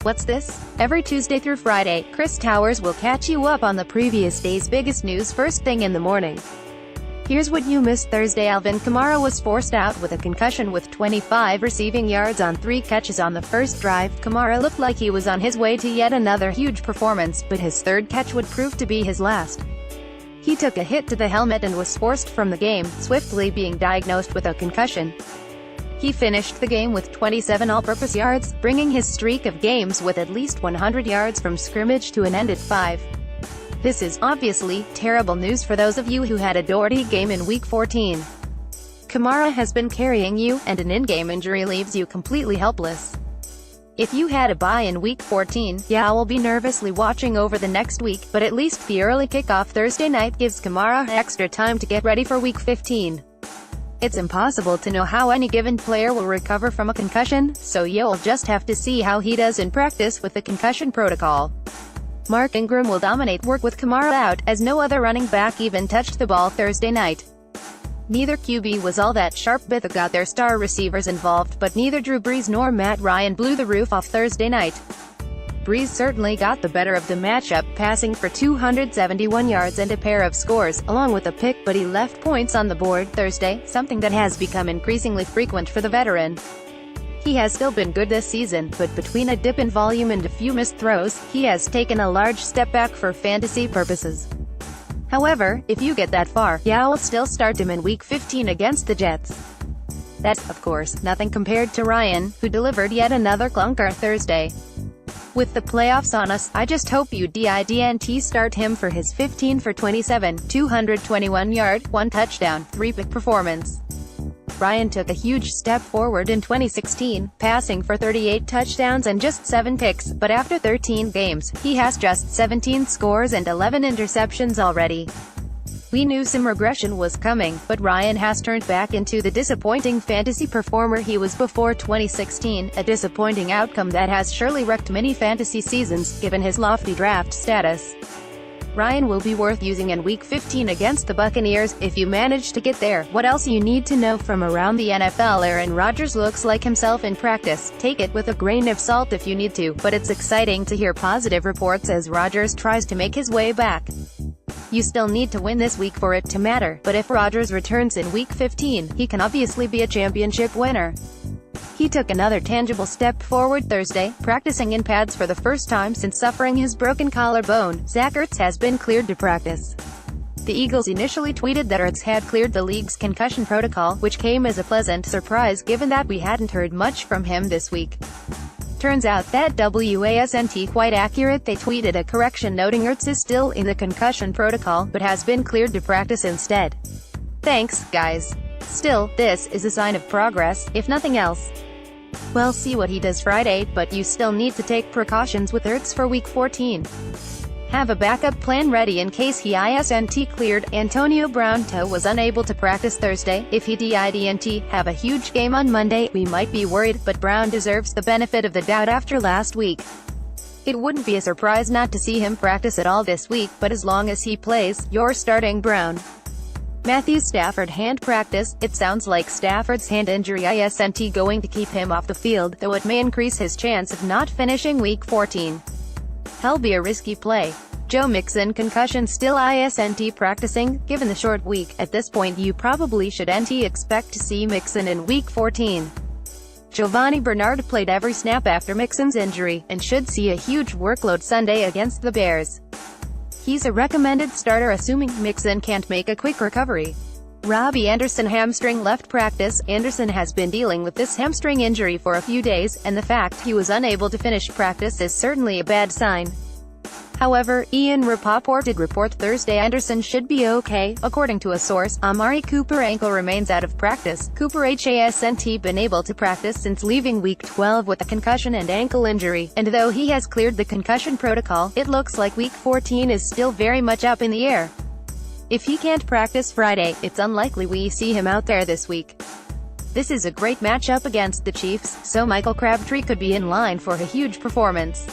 What's this? Every Tuesday through Friday, Chris Towers will catch you up on the previous day's biggest news first thing in the morning. Here's what you missed Thursday. Alvin Kamara was forced out with a concussion with 25 receiving yards on 3 catches on the first drive. Kamara looked like he was on his way to yet another huge performance, but his third catch would prove to be his last. He took a hit to the helmet and was forced from the game, swiftly being diagnosed with a concussion. He finished the game with 27 all-purpose yards, bringing his streak of games with at least 100 yards from scrimmage to an end at 5. This is, obviously, terrible news for those of you who had a Doherty game in Week 14. Kamara has been carrying you, and an in-game injury leaves you completely helpless. If you had a bye in Week 14, yeah, we'll be nervously watching over the next week, but at least the early kickoff Thursday night gives Kamara extra time to get ready for Week 15. It's impossible to know how any given player will recover from a concussion, so you'll just have to see how he does in practice with the concussion protocol. Mark Ingram will dominate work with Kamara out, as no other running back even touched the ball Thursday night. Neither QB was all that sharp. Both got their star receivers involved, but neither Drew Brees nor Matt Ryan blew the roof off Thursday night. Brees certainly got the better of the matchup, passing for 271 yards and a pair of scores, along with a pick, but he left points on the board Thursday, something that has become increasingly frequent for the veteran. He has still been good this season, but between a dip in volume and a few missed throws, he has taken a large step back for fantasy purposes. However, if you get that far, you'll still start him in Week 15 against the Jets. That's, of course, nothing compared to Ryan, who delivered yet another clunker Thursday. With the playoffs on us, I just hope you didn't start him for his 15 for 27, 221-yard, 1 touchdown, 3-pick performance. Ryan took a huge step forward in 2016, passing for 38 touchdowns and just 7 picks, but after 13 games, he has just 17 scores and 11 interceptions already. We knew some regression was coming, but Ryan has turned back into the disappointing fantasy performer he was before 2016, a disappointing outcome that has surely wrecked many fantasy seasons, given his lofty draft status. Ryan will be worth using in Week 15 against the Buccaneers, if you manage to get there. What else you need to know from around the NFL? Aaron Rodgers looks like himself in practice. Take it with a grain of salt if you need to, but it's exciting to hear positive reports as Rodgers tries to make his way back. You still need to win this week for it to matter, but if Rodgers returns in Week 15, he can obviously be a championship winner. He took another tangible step forward Thursday, practicing in pads for the first time since suffering his broken collarbone. Zach Ertz has been cleared to practice. The Eagles initially tweeted that Ertz had cleared the league's concussion protocol, which came as a pleasant surprise given that we hadn't heard much from him this week. Turns out that wasn't quite accurate. They tweeted a correction noting Ertz is still in the concussion protocol, but has been cleared to practice instead. Thanks, guys. Still, this is a sign of progress, if nothing else. We'll see what he does Friday, but you still need to take precautions with Ertz for Week 14. Have a backup plan ready in case he isn't cleared. Antonio Brown was unable to practice Thursday. If he didn't have a huge game on Monday, we might be worried, but Brown deserves the benefit of the doubt after last week. It wouldn't be a surprise not to see him practice at all this week, but as long as he plays, you're starting Brown. Matthew Stafford hand practice. It sounds like Stafford's hand injury isn't going to keep him off the field, though it may increase his chance of not finishing Week 14. Hell, be a risky play. Joe Mixon concussion still isn't practicing. Given the short week, at this point you probably shouldn't expect to see Mixon in Week 14. Giovanni Bernard played every snap after Mixon's injury, and should see a huge workload Sunday against the Bears. He's a recommended starter assuming Mixon can't make a quick recovery. Robbie Anderson hamstring left practice. Anderson has been dealing with this hamstring injury for a few days, and the fact he was unable to finish practice is certainly a bad sign. However, Ian Rapoport did report Thursday Anderson should be okay. According to a source, Amari Cooper ankle remains out of practice. Cooper hasn't been able to practice since leaving Week 12 with a concussion and ankle injury, and though he has cleared the concussion protocol, it looks like Week 14 is still very much up in the air. If he can't practice Friday, it's unlikely we see him out there this week. This is a great matchup against the Chiefs, so Michael Crabtree could be in line for a huge performance.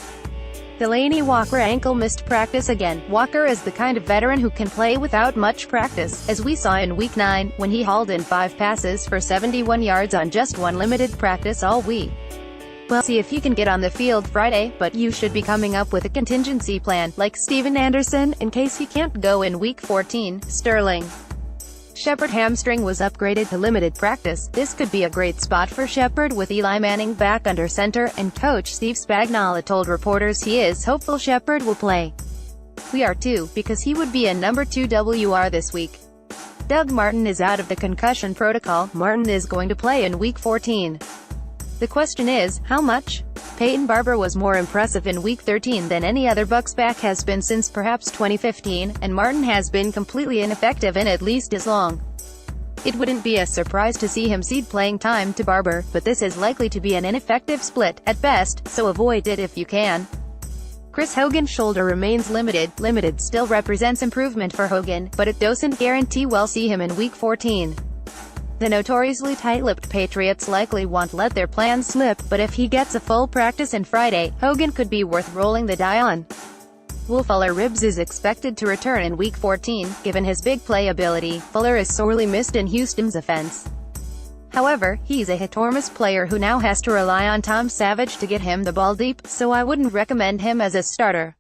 Delaney Walker ankle missed practice again. Walker is the kind of veteran who can play without much practice, as we saw in Week 9, when he hauled in 5 passes for 71 yards on just one limited practice all week. We'll see if he can get on the field Friday, but you should be coming up with a contingency plan, like Steven Anderson, in case he can't go in Week 14. Sterling Shepard hamstring was upgraded to limited practice. This could be a great spot for Shepard with Eli Manning back under center, and coach Steve Spagnuolo told reporters he is hopeful Shepard will play. We are too, because he would be a number 2 WR this week. Doug Martin is out of the concussion protocol. Martin is going to play in Week 14. The question is, how much? Peyton Barber was more impressive in Week 13 than any other Bucs back has been since perhaps 2015, and Martin has been completely ineffective in at least as long. It wouldn't be a surprise to see him cede playing time to Barber, but this is likely to be an ineffective split, at best, so avoid it if you can. Chris Hogan's shoulder remains limited. Limited still represents improvement for Hogan, but it doesn't guarantee we'll see him in Week 14. The notoriously tight-lipped Patriots likely won't let their plans slip, but if he gets a full practice on Friday, Hogan could be worth rolling the die on. Will Fuller Ribs is expected to return in Week 14, given his big play ability. Fuller is sorely missed in Houston's offense. However, he's a hit-or-miss player who now has to rely on Tom Savage to get him the ball deep, so I wouldn't recommend him as a starter.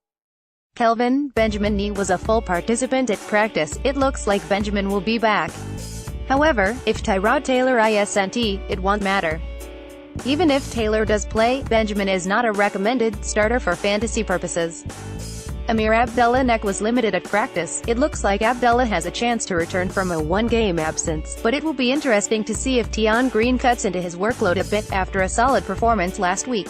Kelvin Benjamin was a full participant at practice. It looks like Benjamin will be back. However, if Tyrod Taylor isn't, it won't matter. Even if Taylor does play, Benjamin is not a recommended starter for fantasy purposes. Amir Abdullah was limited at practice. It looks like Abdullah has a chance to return from a one-game absence, but it will be interesting to see if Tion Green cuts into his workload a bit after a solid performance last week.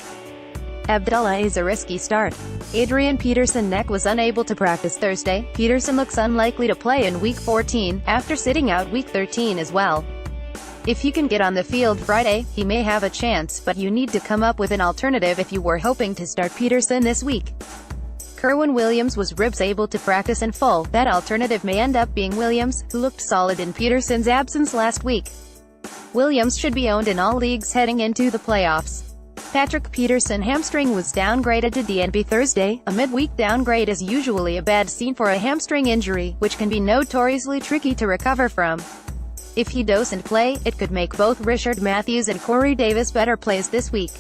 Abdullah is a risky start. Adrian Peterson was unable to practice Thursday. Peterson looks unlikely to play in Week 14, after sitting out Week 13 as well. If he can get on the field Friday, he may have a chance, but you need to come up with an alternative if you were hoping to start Peterson this week. Kerwin Williams was ribs able to practice in full. That alternative may end up being Williams, who looked solid in Peterson's absence last week. Williams should be owned in all leagues heading into the playoffs. Patrick Peterson hamstring was downgraded to DNP Thursday. A midweek downgrade is usually a bad sign for a hamstring injury, which can be notoriously tricky to recover from. If he doesn't play, it could make both Richard Matthews and Corey Davis better plays this week.